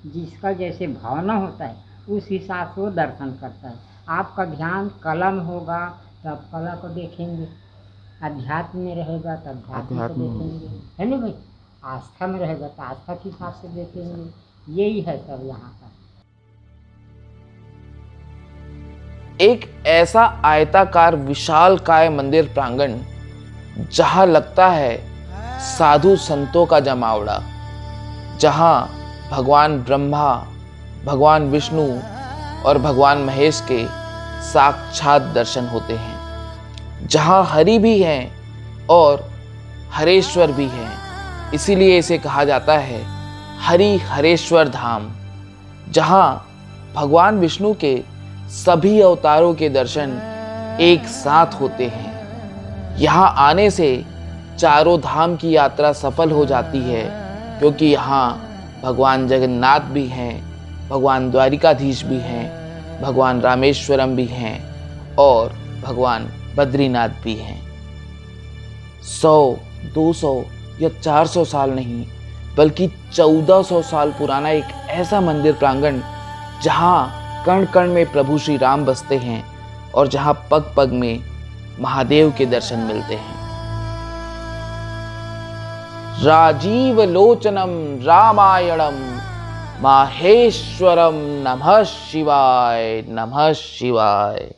जिसका जैसे भावना होता है उस हिसाब से वो दर्शन करता है। आपका ध्यान कला में होगा तो आप कला को देखेंगे, अध्यात्म में रहेगा तो अध्यात्म को देखेंगे, है ना भाई। आस्था में रहेगा तो आस्था के हिसाब से देखेंगे। यही है सब यहाँ का। एक ऐसा आयताकार विशालकाय मंदिर प्रांगण जहां लगता है साधु संतों का जमावड़ा, जहां भगवान ब्रह्मा, भगवान विष्णु और भगवान महेश के साक्षात दर्शन होते हैं, जहां हरि भी हैं और हरेश्वर भी हैं। इसीलिए इसे कहा जाता है हरि हरेश्वर धाम, जहां भगवान विष्णु के सभी अवतारों के दर्शन एक साथ होते हैं। यहाँ आने से चारों धाम की यात्रा सफल हो जाती है, क्योंकि यहाँ भगवान जगन्नाथ भी हैं, भगवान द्वारिकाधीश भी हैं, भगवान रामेश्वरम भी हैं और भगवान बद्रीनाथ भी हैं। 100, 200 या 400 साल नहीं, बल्कि 1400 साल पुराना एक ऐसा मंदिर प्रांगण जहाँ कण कण में प्रभु श्री राम बसते हैं और जहां पग पग में महादेव के दर्शन मिलते हैं। राजीव लोचनम रामायणम माहेश्वरम नमः शिवाय, नमः शिवाय।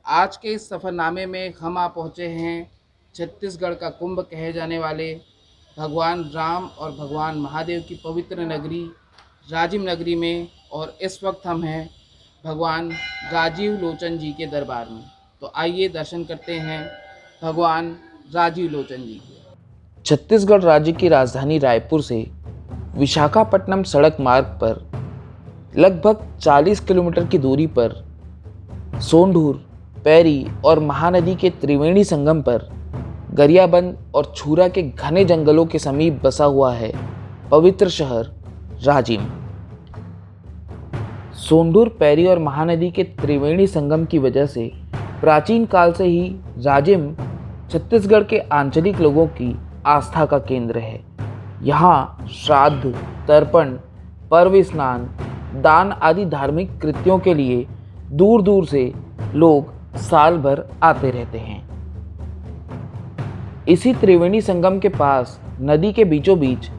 आज के इस सफरनामे में हम आ पहुंचे हैं छत्तीसगढ़ का कुंभ कहे जाने वाले भगवान राम और भगवान महादेव की पवित्र नगरी राजिम नगरी में, और इस वक्त हम हैं भगवान राजीव लोचन जी के दरबार में। तो आइए दर्शन करते हैं भगवान राजीव लोचन जी के। छत्तीसगढ़ राज्य की राजधानी रायपुर से विशाखापट्टनम सड़क मार्ग पर लगभग 40 किलोमीटर की दूरी पर सोंढूर, पैरी और महानदी के त्रिवेणी संगम पर गरियाबंद और छूरा के घने जंगलों के समीप बसा हुआ है पवित्र शहर राजिम। सोंढूर, पैरी और महानदी के त्रिवेणी संगम की वजह से प्राचीन काल से ही राजिम छत्तीसगढ़ के आंचलिक लोगों की आस्था का केंद्र है। यहाँ श्राद्ध, तर्पण, पर्व स्नान, दान आदि धार्मिक कृत्यों के लिए दूर दूर से लोग साल भर आते रहते हैं। इसी त्रिवेणी संगम के पास नदी के बीचों बीच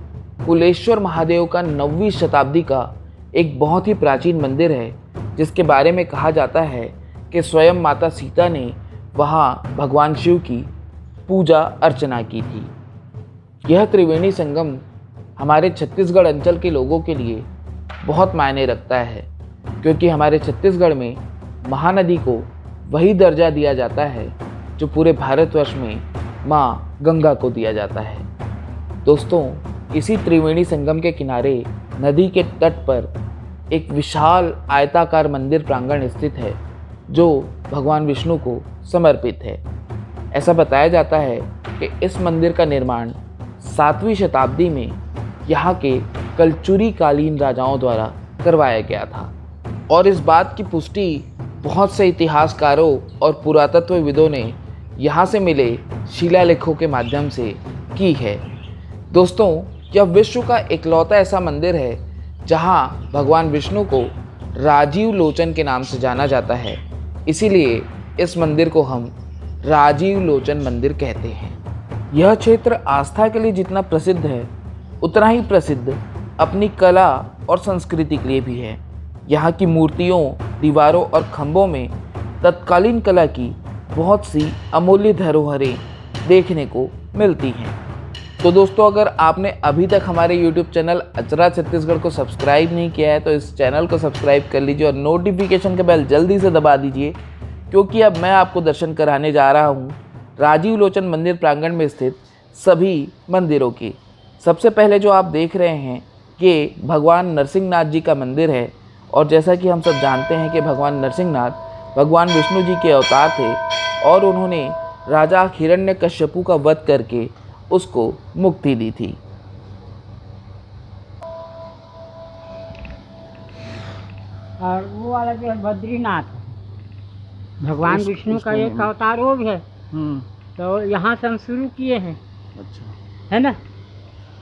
कुलेश्वर महादेव का 9वीं शताब्दी का एक बहुत ही प्राचीन मंदिर है, जिसके बारे में कहा जाता है कि स्वयं माता सीता ने वहाँ भगवान शिव की पूजा अर्चना की थी। यह त्रिवेणी संगम हमारे छत्तीसगढ़ अंचल के लोगों के लिए बहुत मायने रखता है, क्योंकि हमारे छत्तीसगढ़ में महानदी को वही दर्जा दिया जाता है जो पूरे भारतवर्ष में माँ गंगा को दिया जाता है। दोस्तों, इसी त्रिवेणी संगम के किनारे नदी के तट पर एक विशाल आयताकार मंदिर प्रांगण स्थित है, जो भगवान विष्णु को समर्पित है। ऐसा बताया जाता है कि इस मंदिर का निर्माण 7वीं शताब्दी में यहाँ के कलचुरी कालीन राजाओं द्वारा करवाया गया था, और इस बात की पुष्टि बहुत से इतिहासकारों और पुरातत्वविदों ने यहाँ से मिले शिलालेखों के माध्यम से की है। दोस्तों, यह विश्व का इकलौता ऐसा मंदिर है जहाँ भगवान विष्णु को राजीव लोचन के नाम से जाना जाता है। इसीलिए इस मंदिर को हम राजीव लोचन मंदिर कहते हैं। यह क्षेत्र आस्था के लिए जितना प्रसिद्ध है, उतना ही प्रसिद्ध अपनी कला और संस्कृति के लिए भी है। यहाँ की मूर्तियों, दीवारों और खंभों में तत्कालीन कला की बहुत सी अमूल्य धरोहरें देखने को मिलती हैं। तो दोस्तों, अगर आपने अभी तक हमारे YouTube चैनल अचरा छत्तीसगढ़ को सब्सक्राइब नहीं किया है तो इस चैनल को सब्सक्राइब कर लीजिए और नोटिफिकेशन का बेल जल्दी से दबा दीजिए, क्योंकि अब मैं आपको दर्शन कराने जा रहा हूँ राजीव लोचन मंदिर प्रांगण में स्थित सभी मंदिरों की। सबसे पहले जो आप देख रहे हैं ये भगवान नरसिंहनाथ जी का मंदिर है, और जैसा कि हम सब जानते हैं कि भगवान नरसिंहनाथ भगवान विष्णु जी के अवतार थे और उन्होंने राजा हिरण्यकश्यपु का वध करके उसको मुक्ति दी थी। और वो वाला जो है बद्रीनाथ, भगवान विष्णु का एक अवतार वो भी है। तो यहाँ से हम शुरू किए हैं। अच्छा, है ना।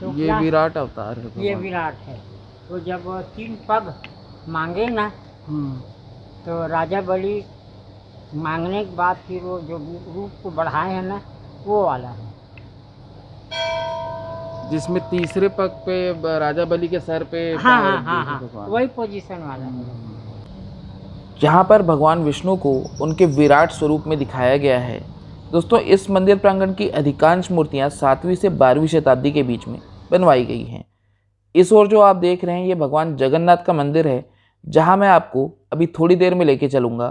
तो ये विराट अवतार है। ये विराट है। तो जब 3 पग मांगे ना, तो राजा बलि मांगने के बाद फिर वो जो रूप को बढ़ाए हैं ना, वो वाला है। जिसमें तीसरे पग पे राजा बलि के सर पे हाँ पाँव हाँ रख हाँ दिए थे हाँ, भगवान। वही पोजीशन वाला है। यहाँ पर भगवान विष्णु को उनके विराट स्वरूप में दिखाया गया है। दोस्तों, इस मंदिर प्रांगण की अधिकांश मूर्तियाँ 7वीं से 12वीं शताब्दी के बीच में बनवाई गई हैं। इस ओर जो आप देख रहे हैं ये भगवान जगन्नाथ का मंदिर है, जहाँ मैं आपको अभी थोड़ी देर में लेके चलूँगा।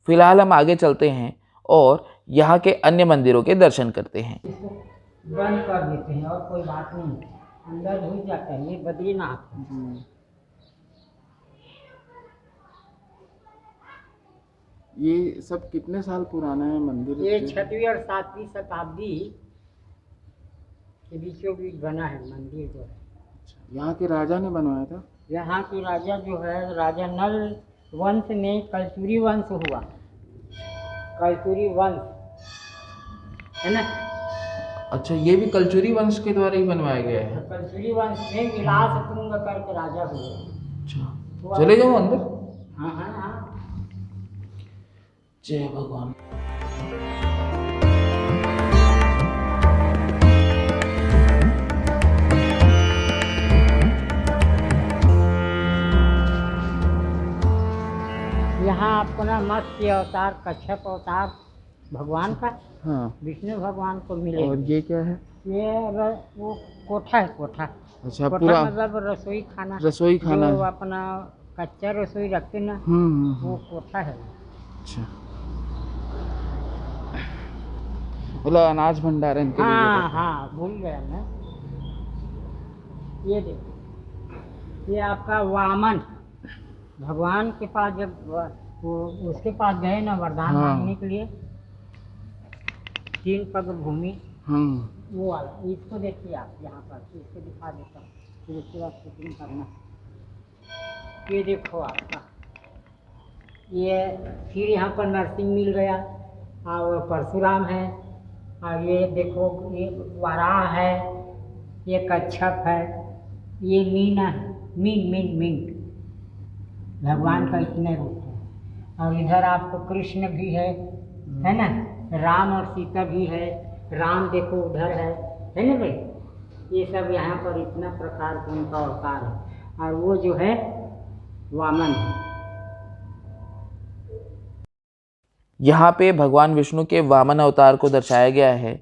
फिलहाल हम आगे चलते हैं और यहाँ के अन्य मंदिरों के दर्शन करते हैं। बंद कर देते हैं और कोई बात नहीं, अंदर घुस जाता है। ये बद्रीनाथ। ये सब कितने साल पुराना है मंदिर? ये 6वीं और 7वीं शताब्दी के बीचों बीच बना है मंदिर जो है। यहाँ के राजा ने बनवाया था? यहाँ के राजा जो है, राजा नल वंश में कलचुरी वंश हुआ। कलचुरी वंश है ना। अच्छा, ये भी कलचुरी वंश के द्वारा ही बनवाया गया है? कलचुरी वंश में विलास तुंग करके राजा हुए। अच्छा, चले जाओ अंदर। हाँ हाँ हाँ। जय भगवान। यहाँ आपको ना मत्स्य अवतार, कच्छप अवतार भगवान का, हाँ, विष्णु भगवान को मिले। और ये क्या है? ये वो कोठा है, कोठा। अच्छा, कोठा पूरा मतलब रसोई खाना। रसोई खाना जो है। अपना कच्चा रसोई रखते ना, वो कोठा है। अच्छा, मतलब अनाज भंडारण के लिए। हाँ हाँ, भूल गया मैं। ये देखो, ये आपका वामन भगवान के पास जब वो उसके पास गए ना वरदान मांगने के लिए, 3 पग भूमि, वो वाला। इसको देखिए आप यहाँ पर, इसको दिखा देता हूँ, फिर उसके बाद शूटिंग करना। ये देखो आपका, ये फिर यहाँ पर नरसिंह मिल गया, और परशुराम है, और ये देखो ये वराह है, ये कच्छप है, ये मीना है, मीन भगवान का इतने रूप है। और इधर आपको कृष्ण भी है ना, राम और सीता भी है। राम देखो उधर है ना भाई। ये सब यहाँ पर इतना प्रकार का उनका अवतार है। और वो जो है वामन है। यहाँ पे भगवान विष्णु के वामन अवतार को दर्शाया गया है।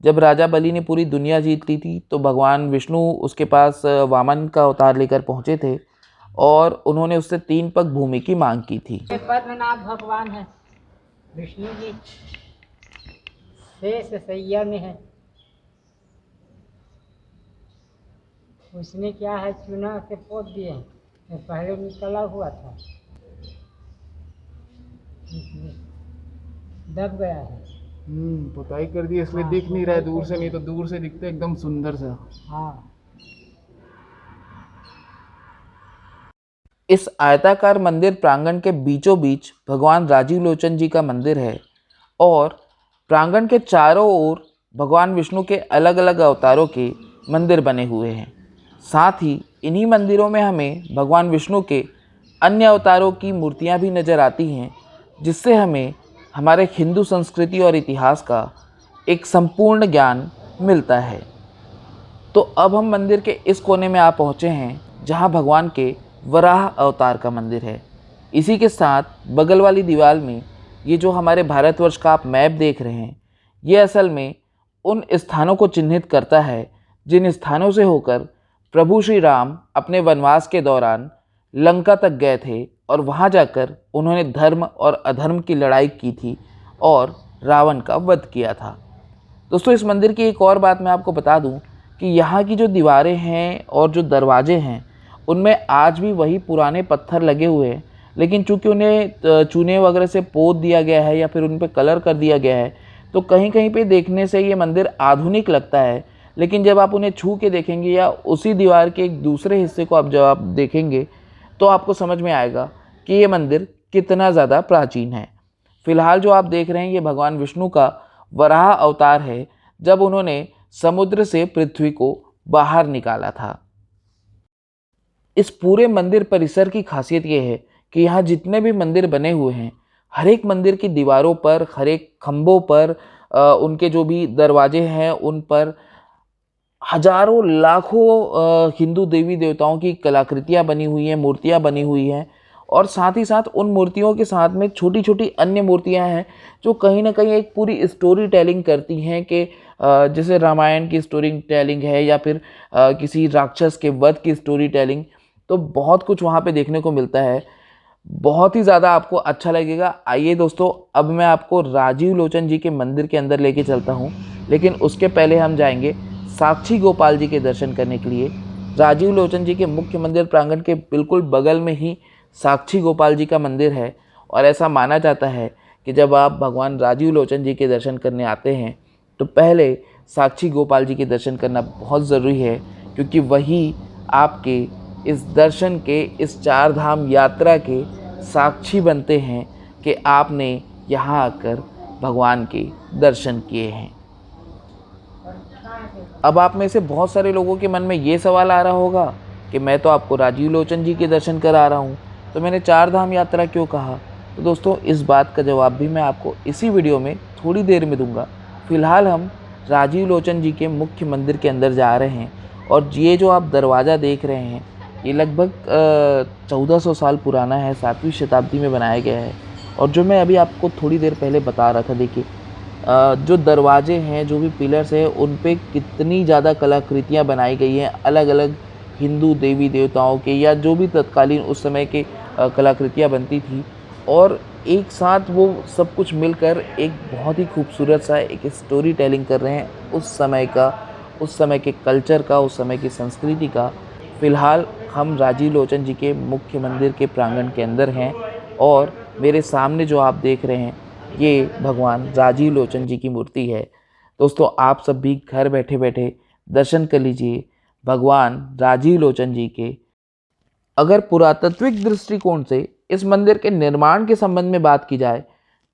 जब राजा बलि ने पूरी दुनिया जीत ली थी तो भगवान विष्णु उसके पास वामन का अवतार लेकर पहुँचे थे और उन्होंने उससे 3 पग भूमि की मांग की थी। पद्मनाभ भगवान है, विष्णु जी शेष सैया में है। उसने क्या है, चुना से पोत दिए, पहले निकला हुआ था, दब गया है। पुताई कर दी इसलिए दिख नहीं रहा है दूर से, नहीं तो दूर से दिखते एकदम सुंदर सा। हाँ। इस आयताकार मंदिर प्रांगण के बीचों बीच भगवान राजीव लोचन जी का मंदिर है और प्रांगण के चारों ओर भगवान विष्णु के अलग अलग अवतारों के मंदिर बने हुए हैं। साथ ही इन्हीं मंदिरों में हमें भगवान विष्णु के अन्य अवतारों की मूर्तियां भी नज़र आती हैं, जिससे हमें हमारे हिंदू संस्कृति और इतिहास का एक संपूर्ण ज्ञान मिलता है। तो अब हम मंदिर के इस कोने में आ पहुँचे हैं जहाँ भगवान के वराह अवतार का मंदिर है। इसी के साथ बगल वाली दीवार में ये जो हमारे भारतवर्ष का आप मैप देख रहे हैं, ये असल में उन स्थानों को चिन्हित करता है जिन स्थानों से होकर प्रभु श्री राम अपने वनवास के दौरान लंका तक गए थे और वहाँ जाकर उन्होंने धर्म और अधर्म की लड़ाई की थी और रावण का वध किया था। दोस्तों, इस मंदिर की एक और बात मैं आपको बता दूं कि यहाँ की जो दीवारें हैं और जो दरवाजे हैं उनमें आज भी वही पुराने पत्थर लगे हुए हैं, लेकिन चूंकि उन्हें चूने वगैरह से पोत दिया गया है या फिर उन पर कलर कर दिया गया है, तो कहीं कहीं पे देखने से ये मंदिर आधुनिक लगता है, लेकिन जब आप उन्हें छू के देखेंगे या उसी दीवार के एक दूसरे हिस्से को जब आप देखेंगे तो आपको समझ में आएगा कि ये मंदिर कितना ज़्यादा प्राचीन है। फिलहाल जो आप देख रहे हैं ये भगवान विष्णु का वराह अवतार है, जब उन्होंने समुद्र से पृथ्वी को बाहर निकाला था। इस पूरे मंदिर परिसर की खासियत ये है कि यहाँ जितने भी मंदिर बने हुए हैं, हर एक मंदिर की दीवारों पर, हर एक खम्भों पर, उनके जो भी दरवाजे हैं उन पर हजारों लाखों हिंदू देवी देवताओं की कलाकृतियाँ बनी हुई हैं, मूर्तियाँ बनी हुई हैं। और साथ ही साथ उन मूर्तियों के साथ में छोटी छोटी अन्य मूर्तियाँ हैं जो कहीं ना कहीं एक पूरी स्टोरी टेलिंग करती हैं कि जैसे रामायण की स्टोरी टेलिंग है या फिर किसी राक्षस के वध की स्टोरी टेलिंग। तो बहुत कुछ वहाँ पे देखने को मिलता है, बहुत ही ज़्यादा आपको अच्छा लगेगा। आइए दोस्तों, अब मैं आपको राजीव लोचन जी के मंदिर के अंदर लेके चलता हूँ, लेकिन उसके पहले हम जाएंगे साक्षी गोपाल जी के दर्शन करने के लिए। राजीव लोचन जी के मुख्य मंदिर प्रांगण के बिल्कुल बगल में ही साक्षी गोपाल जी का मंदिर है, और ऐसा माना जाता है कि जब आप भगवान राजीव लोचन जी के दर्शन करने आते हैं तो पहले साक्षी गोपाल जी के दर्शन करना बहुत ज़रूरी है, क्योंकि वही आपके इस दर्शन के, इस चार धाम यात्रा के साक्षी बनते हैं कि आपने यहाँ आकर भगवान के दर्शन किए हैं। अब आप में से बहुत सारे लोगों के मन में ये सवाल आ रहा होगा कि मैं तो आपको राजीव लोचन जी के दर्शन करा रहा हूँ, तो मैंने चार धाम यात्रा क्यों कहा? तो दोस्तों, इस बात का जवाब भी मैं आपको इसी वीडियो में थोड़ी देर में दूंगा। फिलहाल हम राजीव लोचन जी के मुख्य मंदिर के अंदर जा रहे हैं, और ये जो आप दरवाज़ा देख रहे हैं ये लगभग 1400 साल पुराना है, 7वीं शताब्दी में बनाया गया है। और जो मैं अभी आपको थोड़ी देर पहले बता रहा था, देखिए जो दरवाजे हैं, जो भी पिलर्स हैं, उन पे कितनी ज़्यादा कलाकृतियाँ बनाई गई हैं अलग अलग हिंदू देवी देवताओं के, या जो भी तत्कालीन उस समय के कलाकृतियाँ बनती थी, और एक साथ वो सब कुछ मिलकर एक बहुत ही खूबसूरत सा एक स्टोरी टेलिंग कर रहे हैं उस समय का, उस समय के कल्चर का, उस समय की संस्कृति का। फ़िलहाल हम राजीव लोचन जी के मुख्य मंदिर के प्रांगण के अंदर हैं, और मेरे सामने जो आप देख रहे हैं ये भगवान राजीव लोचन जी की मूर्ति है। दोस्तों, आप सब भी घर बैठे बैठे दर्शन कर लीजिए भगवान राजीव लोचन जी के। अगर पुरातात्विक दृष्टिकोण से इस मंदिर के निर्माण के संबंध में बात की जाए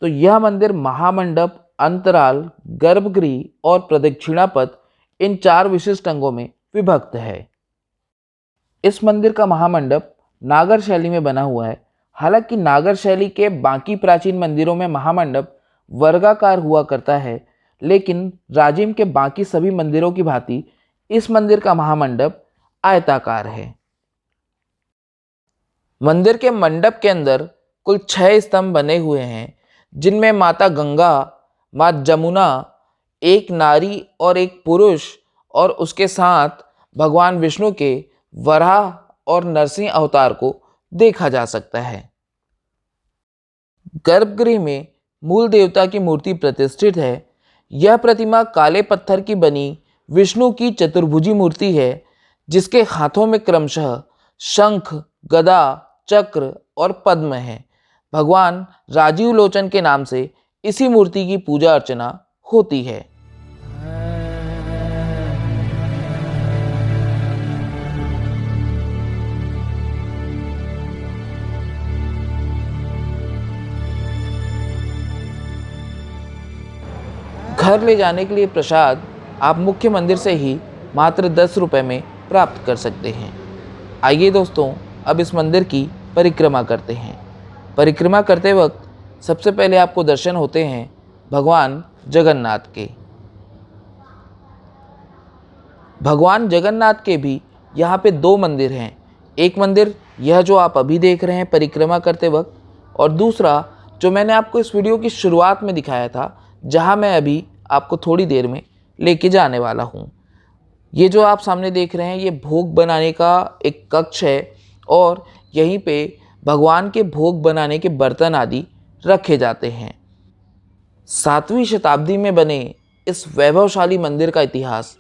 तो यह मंदिर महामंडप, अंतराल, गर्भगृह और प्रदक्षिणा पथ, इन चार विशिष्ट अंगों में विभक्त है। इस मंदिर का महामंडप नागर शैली में बना हुआ है। हालांकि नागर शैली के बाकी प्राचीन मंदिरों में महामंडप वर्गाकार हुआ करता है, लेकिन राजिम के बाकी सभी मंदिरों की भांति इस मंदिर का महामंडप आयताकार है। मंदिर के मंडप के अंदर कुल 6 स्तंभ बने हुए हैं, जिनमें माता गंगा, माँ जमुना, एक नारी और एक पुरुष, और उसके साथ भगवान विष्णु के वराह और नरसिंह अवतार को देखा जा सकता है। गर्भगृह में मूल देवता की मूर्ति प्रतिष्ठित है। यह प्रतिमा काले पत्थर की बनी विष्णु की चतुर्भुजी मूर्ति है, जिसके हाथों में क्रमशः शंख, गदा, चक्र और पद्म है। भगवान राजीव लोचन के नाम से इसी मूर्ति की पूजा अर्चना होती है। घर ले जाने के लिए प्रसाद आप मुख्य मंदिर से ही मात्र 10 रुपये में प्राप्त कर सकते हैं। आइए दोस्तों, अब इस मंदिर की परिक्रमा करते हैं। परिक्रमा करते वक्त सबसे पहले आपको दर्शन होते हैं भगवान जगन्नाथ के। भगवान जगन्नाथ के भी यहाँ पे 2 मंदिर हैं। एक मंदिर यह जो आप अभी देख रहे हैं परिक्रमा करते वक्त, और दूसरा जो मैंने आपको इस वीडियो की शुरुआत में दिखाया था, जहाँ मैं अभी आपको थोड़ी देर में लेके जाने वाला हूँ। ये जो आप सामने देख रहे हैं ये भोग बनाने का एक कक्ष है, और यहीं पे भगवान के भोग बनाने के बर्तन आदि रखे जाते हैं। 7वीं शताब्दी में बने इस वैभवशाली मंदिर का इतिहास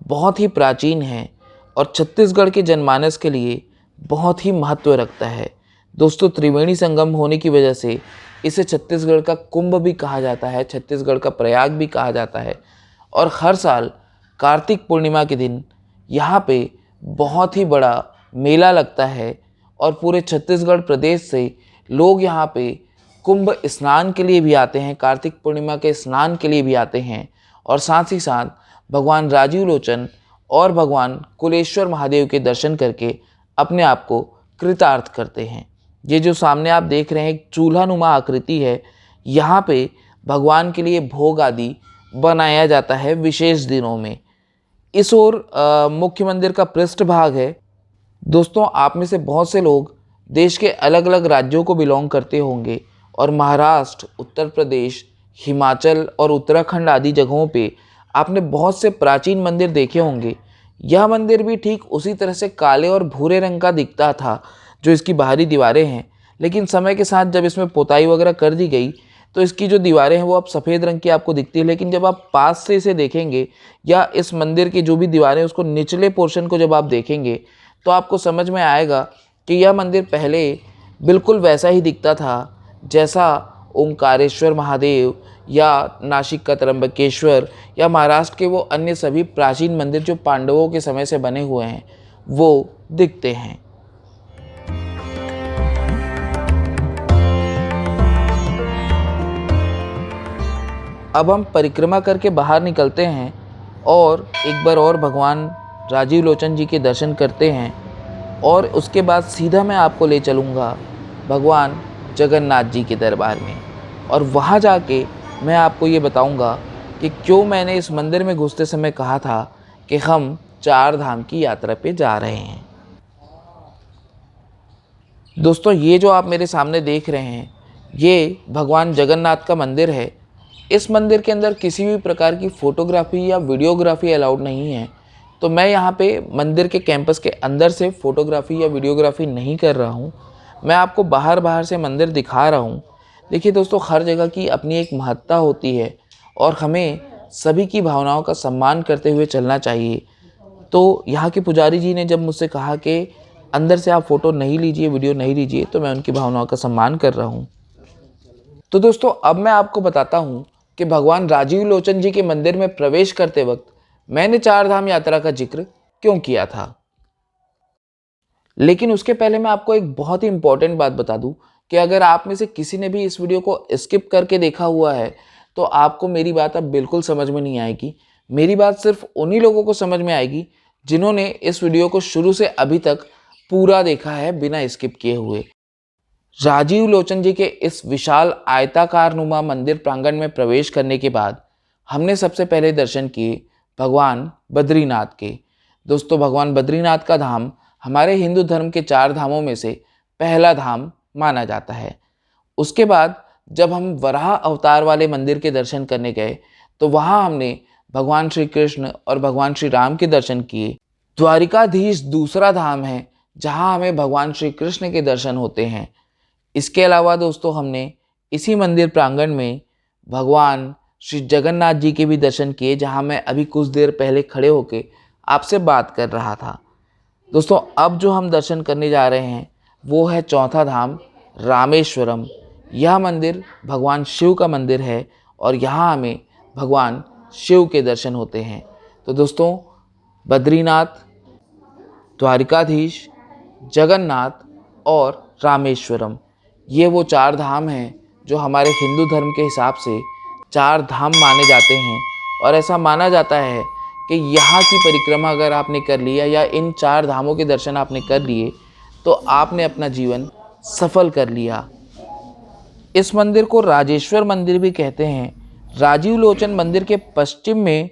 बहुत ही प्राचीन है और छत्तीसगढ़ के जनमानस के लिए बहुत ही महत्व रखता है। दोस्तों, त्रिवेणी संगम होने की वजह से इसे छत्तीसगढ़ का कुंभ भी कहा जाता है, छत्तीसगढ़ का प्रयाग भी कहा जाता है। और हर साल कार्तिक पूर्णिमा के दिन यहाँ पे बहुत ही बड़ा मेला लगता है, और पूरे छत्तीसगढ़ प्रदेश से लोग यहाँ पे कुंभ स्नान के लिए भी आते हैं, कार्तिक पूर्णिमा के स्नान के लिए भी आते हैं, और साथ ही साथ भगवान राजीव लोचन और भगवान कुलेश्वर महादेव के दर्शन करके अपने आप को कृतार्थ करते हैं। ये जो सामने आप देख रहे हैं एक चूल्हा नुमा आकृति है, यहाँ पे भगवान के लिए भोग आदि बनाया जाता है विशेष दिनों में। इस ओर मुख्य मंदिर का पृष्ठभाग है। दोस्तों, आप में से बहुत से लोग देश के अलग अलग राज्यों को बिलोंग करते होंगे और महाराष्ट्र, उत्तर प्रदेश, हिमाचल और उत्तराखंड आदि जगहों पे आपने बहुत से प्राचीन मंदिर देखे होंगे। यह मंदिर भी ठीक उसी तरह से काले और भूरे रंग का दिखता था जो इसकी बाहरी दीवारें हैं, लेकिन समय के साथ जब इसमें पुताई वगैरह कर दी गई तो इसकी जो दीवारें हैं वो अब सफ़ेद रंग की आपको दिखती है। लेकिन जब आप पास से इसे देखेंगे या इस मंदिर की जो भी दीवारें उसको निचले पोर्शन को जब आप देखेंगे तो आपको समझ में आएगा कि यह मंदिर पहले बिल्कुल वैसा ही दिखता था जैसा ओंकारेश्वर महादेव या नासिक का त्र्यंबकेश्वर या महाराष्ट्र के वो अन्य सभी प्राचीन मंदिर जो पांडवों के समय से बने हुए हैं वो दिखते हैं। अब हम परिक्रमा करके बाहर निकलते हैं और एक बार और भगवान राजीव लोचन जी के दर्शन करते हैं और उसके बाद सीधा मैं आपको ले चलूँगा भगवान जगन्नाथ जी के दरबार में, और वहाँ जाके मैं आपको ये बताऊँगा कि क्यों मैंने इस मंदिर में घुसते समय कहा था कि हम 4 धाम की यात्रा पे जा रहे हैं। दोस्तों, ये जो आप मेरे सामने देख रहे हैं ये भगवान जगन्नाथ का मंदिर है। इस मंदिर के अंदर किसी भी प्रकार की फ़ोटोग्राफी या वीडियोग्राफी अलाउड नहीं है, तो मैं यहाँ पे मंदिर के कैंपस के अंदर से फ़ोटोग्राफी या वीडियोग्राफी नहीं कर रहा हूँ। मैं आपको बाहर से मंदिर दिखा रहा हूँ। देखिए दोस्तों, हर जगह की अपनी एक महत्ता होती है और हमें सभी की भावनाओं का सम्मान करते हुए चलना चाहिए। तो यहाँ के पुजारी जी ने जब मुझसे कहा कि अंदर से आप फ़ोटो नहीं लीजिए, वीडियो नहीं लीजिए, तो मैं उनकी भावनाओं का सम्मान कर रहा हूँ। तो दोस्तों, अब मैं आपको बताता हूँ कि भगवान राजीव लोचन जी के मंदिर में प्रवेश करते वक्त मैंने 4 धाम यात्रा का जिक्र क्यों किया था। लेकिन उसके पहले मैं आपको एक बहुत ही इंपॉर्टेंट बात बता दूं कि अगर आप में से किसी ने भी इस वीडियो को स्किप करके देखा हुआ है तो आपको मेरी बात अब बिल्कुल समझ में नहीं आएगी। मेरी बात सिर्फ उन्हीं लोगों को समझ में आएगी जिन्होंने इस वीडियो को शुरू से अभी तक पूरा देखा है बिना स्किप किए हुए। राजीव लोचन जी के इस विशाल आयताकार नुमा मंदिर प्रांगण में प्रवेश करने के बाद हमने सबसे पहले दर्शन किए भगवान बद्रीनाथ के। दोस्तों, भगवान बद्रीनाथ का धाम हमारे हिंदू धर्म के 4 धामों में से पहला धाम माना जाता है। उसके बाद जब हम वराह अवतार वाले मंदिर के दर्शन करने गए तो वहाँ हमने भगवान श्री कृष्ण और भगवान श्री राम के दर्शन किए। द्वारिकाधीश दूसरा धाम है जहाँ हमें भगवान श्री कृष्ण के दर्शन होते हैं। इसके अलावा दोस्तों, हमने इसी मंदिर प्रांगण में भगवान श्री जगन्नाथ जी के भी दर्शन किए, जहां मैं अभी कुछ देर पहले खड़े होकर आपसे बात कर रहा था। दोस्तों, अब जो हम दर्शन करने जा रहे हैं वो है चौथा धाम रामेश्वरम। यह मंदिर भगवान शिव का मंदिर है और यहाँ हमें भगवान शिव के दर्शन होते हैं। तो दोस्तों, बद्रीनाथ, द्वारिकाधीश, जगन्नाथ और रामेश्वरम, ये वो 4 धाम हैं जो हमारे हिंदू धर्म के हिसाब से 4 धाम माने जाते हैं। और ऐसा माना जाता है कि यहाँ की परिक्रमा अगर आपने कर लिया या इन 4 धामों के दर्शन आपने कर लिए तो आपने अपना जीवन सफल कर लिया। इस मंदिर को राजेश्वर मंदिर भी कहते हैं। राजीव लोचन मंदिर के पश्चिम में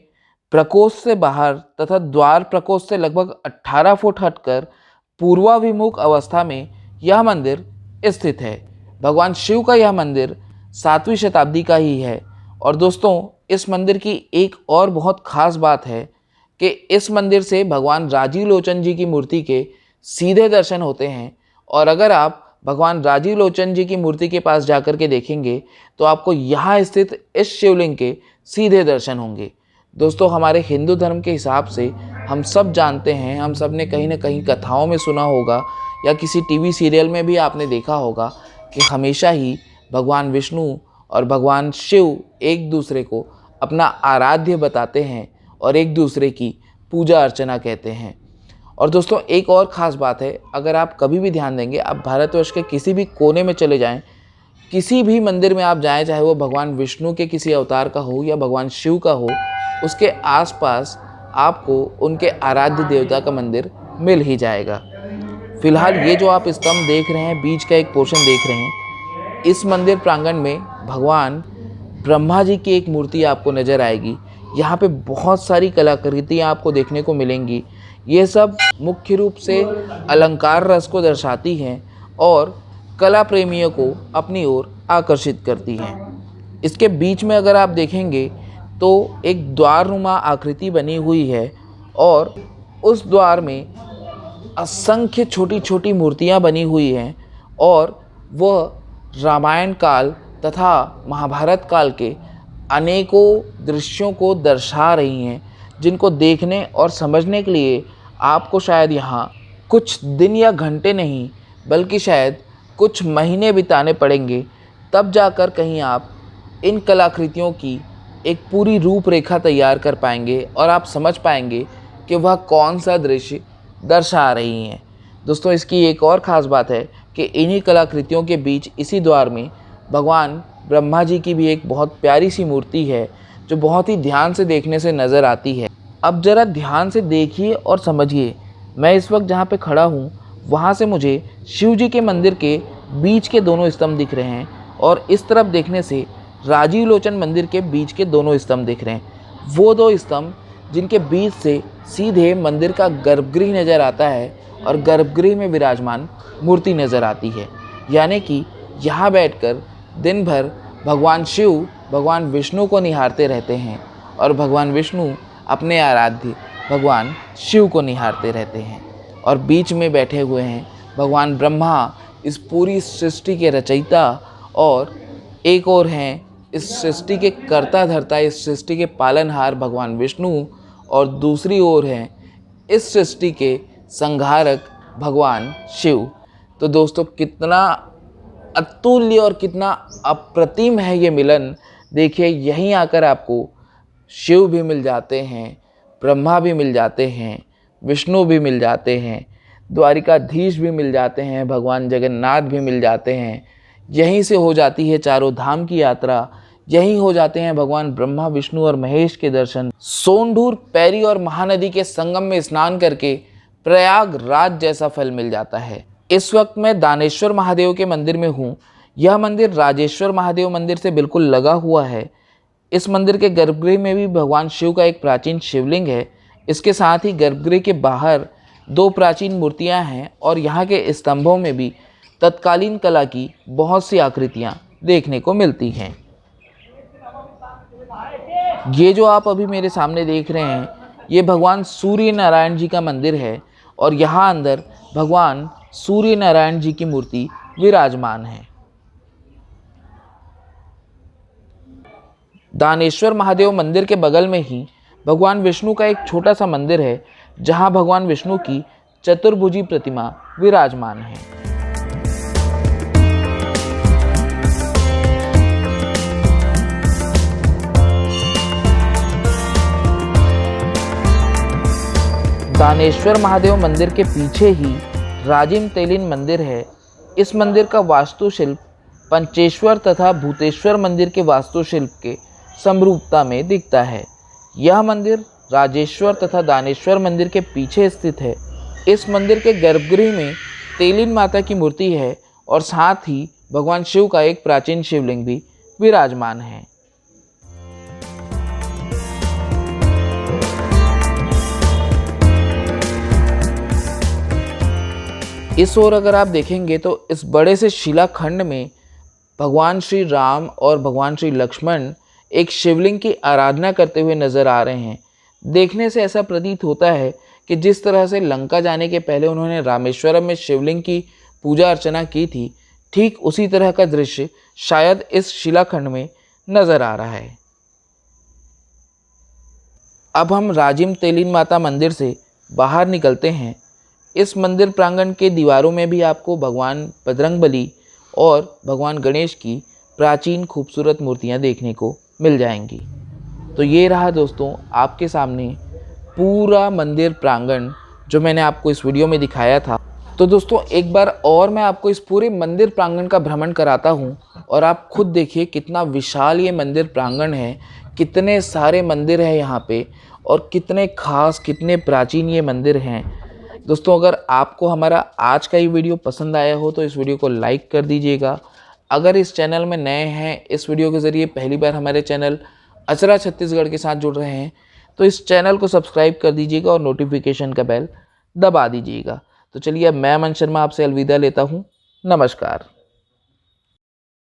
प्रकोष्ठ से बाहर तथा द्वार प्रकोष्ठ से लगभग 18 फुट हटकर पूर्वाभिमुख अवस्था में यह मंदिर स्थित है। भगवान शिव का यह मंदिर 7वीं शताब्दी का ही है। और दोस्तों, इस मंदिर की एक और बहुत ख़ास बात है कि इस मंदिर से भगवान राजीव लोचन जी की मूर्ति के सीधे दर्शन होते हैं। और अगर आप भगवान राजीव लोचन जी की मूर्ति के पास जाकर के देखेंगे तो आपको यहाँ स्थित इस शिवलिंग के सीधे दर्शन होंगे। दोस्तों, हमारे हिंदू धर्म के हिसाब से हम सब जानते हैं, हम सब ने कहीं ना कहीं कथाओं में सुना होगा या किसी टीवी सीरियल में भी आपने देखा होगा कि हमेशा ही भगवान विष्णु और भगवान शिव एक दूसरे को अपना आराध्य बताते हैं और एक दूसरे की पूजा अर्चना कहते हैं। और दोस्तों, एक और ख़ास बात है, अगर आप कभी भी ध्यान देंगे, आप भारतवर्ष के किसी भी कोने में चले जाएं, किसी भी मंदिर में आप जाएं, चाहे वो भगवान विष्णु के किसी अवतार का हो या भगवान शिव का हो, उसके आसपास आपको उनके आराध्य देवता का मंदिर मिल ही जाएगा। फिलहाल ये जो आप स्तंभ देख रहे हैं, बीच का एक पोर्शन देख रहे हैं, इस मंदिर प्रांगण में भगवान ब्रह्मा जी की एक मूर्ति आपको नज़र आएगी। यहाँ पे बहुत सारी कलाकृतियाँ आपको देखने को मिलेंगी। ये सब मुख्य रूप से अलंकार रस को दर्शाती हैं और कला प्रेमियों को अपनी ओर आकर्षित करती हैं। इसके बीच में अगर आप देखेंगे तो एक द्वारनुमा आकृति बनी हुई है और उस द्वार में असंख्य छोटी छोटी मूर्तियाँ बनी हुई हैं और वह रामायण काल तथा महाभारत काल के अनेकों दृश्यों को दर्शा रही हैं, जिनको देखने और समझने के लिए आपको शायद यहाँ कुछ दिन या घंटे नहीं बल्कि शायद कुछ महीने बिताने पड़ेंगे, तब जाकर कहीं आप इन कलाकृतियों की एक पूरी रूपरेखा तैयार कर पाएंगे और आप समझ पाएंगे कि वह कौन सा दृश्य दर्शा रही हैं। दोस्तों, इसकी एक और ख़ास बात है कि इन्हीं कलाकृतियों के बीच इसी द्वार में भगवान ब्रह्मा जी की भी एक बहुत प्यारी सी मूर्ति है, जो बहुत ही ध्यान से देखने से नज़र आती है। अब ज़रा ध्यान से देखिए और समझिए। मैं इस वक्त जहाँ पे खड़ा हूँ वहाँ से मुझे शिव जी के मंदिर के बीच के दोनों स्तंभ दिख रहे हैं और इस तरफ देखने से राजीव लोचन मंदिर के बीच के दोनों स्तंभ दिख रहे हैं। वो दो स्तंभ जिनके बीच से सीधे मंदिर का गर्भगृह नज़र आता है और गर्भगृह में विराजमान मूर्ति नज़र आती है। यानी कि यहाँ बैठकर दिन भर भगवान शिव भगवान विष्णु को निहारते रहते हैं और भगवान विष्णु अपने आराध्य भगवान शिव को निहारते रहते हैं। और बीच में बैठे हुए हैं भगवान ब्रह्मा, इस पूरी सृष्टि के रचयिता, और एक और हैं इस सृष्टि के कर्ता धर्ता, इस सृष्टि के पालनहार भगवान विष्णु, और दूसरी ओर हैं इस सृष्टि के संहारक भगवान शिव। तो दोस्तों, कितना अतुल्य और कितना अप्रतिम है ये मिलन। देखिए, यहीं आकर आपको शिव भी मिल जाते हैं, ब्रह्मा भी मिल जाते हैं, विष्णु भी मिल जाते हैं, द्वारिकाधीश भी मिल जाते हैं, भगवान जगन्नाथ भी मिल जाते हैं। यहीं से हो जाती है चारों धाम की यात्रा, यहीं हो जाते हैं भगवान ब्रह्मा विष्णु और महेश के दर्शन। सोंढूर, पैरी और महानदी के संगम में स्नान करके प्रयागराज जैसा फल मिल जाता है। इस वक्त मैं दानेश्वर महादेव के मंदिर में हूँ। यह मंदिर राजेश्वर महादेव मंदिर से बिल्कुल लगा हुआ है। इस मंदिर के गर्भगृह में भी भगवान शिव का एक प्राचीन शिवलिंग है। इसके साथ ही गर्भगृह के बाहर दो प्राचीन मूर्तियां हैं और यहाँ के स्तंभों में भी तत्कालीन कला की बहुत सी आकृतियाँ देखने को मिलती हैं। ये जो आप अभी मेरे सामने देख रहे हैं, ये भगवान सूर्य नारायण जी का मंदिर है और यहाँ अंदर भगवान सूर्य नारायण जी की मूर्ति विराजमान है। दानेश्वर महादेव मंदिर के बगल में ही भगवान विष्णु का एक छोटा सा मंदिर है, जहां भगवान विष्णु की चतुर्भुजी प्रतिमा विराजमान है। दानेश्वर महादेव मंदिर के पीछे ही राजिम तेलिन मंदिर है। इस मंदिर का वास्तुशिल्प पंचेश्वर तथा भूतेश्वर मंदिर के वास्तुशिल्प के समरूपता में दिखता है। यह मंदिर राजेश्वर तथा दानेश्वर मंदिर के पीछे स्थित है। इस मंदिर के गर्भगृह में तेलिन माता की मूर्ति है और साथ ही भगवान शिव का एक प्राचीन शिवलिंग भी विराजमान है। इस ओर अगर आप देखेंगे तो इस बड़े से शिलाखंड में भगवान श्री राम और भगवान श्री लक्ष्मण एक शिवलिंग की आराधना करते हुए नजर आ रहे हैं। देखने से ऐसा प्रतीत होता है कि जिस तरह से लंका जाने के पहले उन्होंने रामेश्वरम में शिवलिंग की पूजा अर्चना की थी, ठीक उसी तरह का दृश्य शायद इस शिलाखंड में नजर आ रहा है। अब हम राजिम तेलिन माता मंदिर से बाहर निकलते हैं। इस मंदिर प्रांगण के दीवारों में भी आपको भगवान बजरंगबली और भगवान गणेश की प्राचीन खूबसूरत मूर्तियां देखने को मिल जाएंगी। तो ये रहा दोस्तों आपके सामने पूरा मंदिर प्रांगण जो मैंने आपको इस वीडियो में दिखाया था। तो दोस्तों एक बार और मैं आपको इस पूरे मंदिर प्रांगण का भ्रमण कराता हूँ और आप खुद देखिए कितना विशाल ये मंदिर प्रांगण है, कितने सारे मंदिर हैं यहाँ पे और कितने खास कितने प्राचीन ये मंदिर हैं। दोस्तों, अगर आपको हमारा आज का ये वीडियो पसंद आया हो तो इस वीडियो को लाइक कर दीजिएगा। अगर इस चैनल में नए हैं, इस वीडियो के ज़रिए पहली बार हमारे चैनल अचरा छत्तीसगढ़ के साथ जुड़ रहे हैं, तो इस चैनल को सब्सक्राइब कर दीजिएगा और नोटिफिकेशन का बेल दबा दीजिएगा। तो चलिए, अब मैं अमन शर्मा आपसे अलविदा लेता हूँ। नमस्कार।